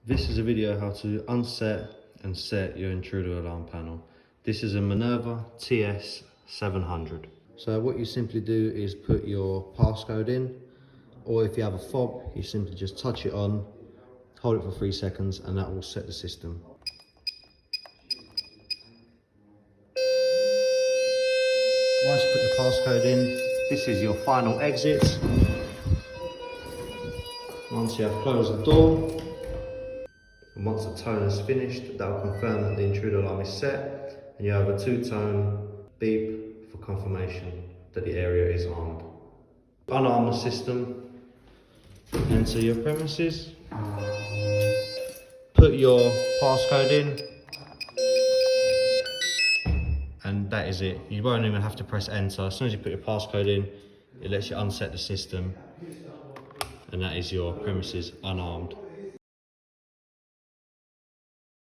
This is a video how to unset and set your intruder alarm panel. This is a Menvier TS700. So what you simply do is put your passcode in, or if you have a fob, you simply just touch it on, hold it for 3 seconds, and that will set the system. Once you put your passcode in, this is your final exit. Once you have closed the door, and once the tone is finished, that will confirm that the intruder alarm is set, and you have a 2-tone beep for confirmation that the area is armed. Unarm the system, enter your premises, put your passcode in, and that is it. You won't even have to press enter. As soon as you put your passcode in, it lets you unset the system, and that is your premises unarmed.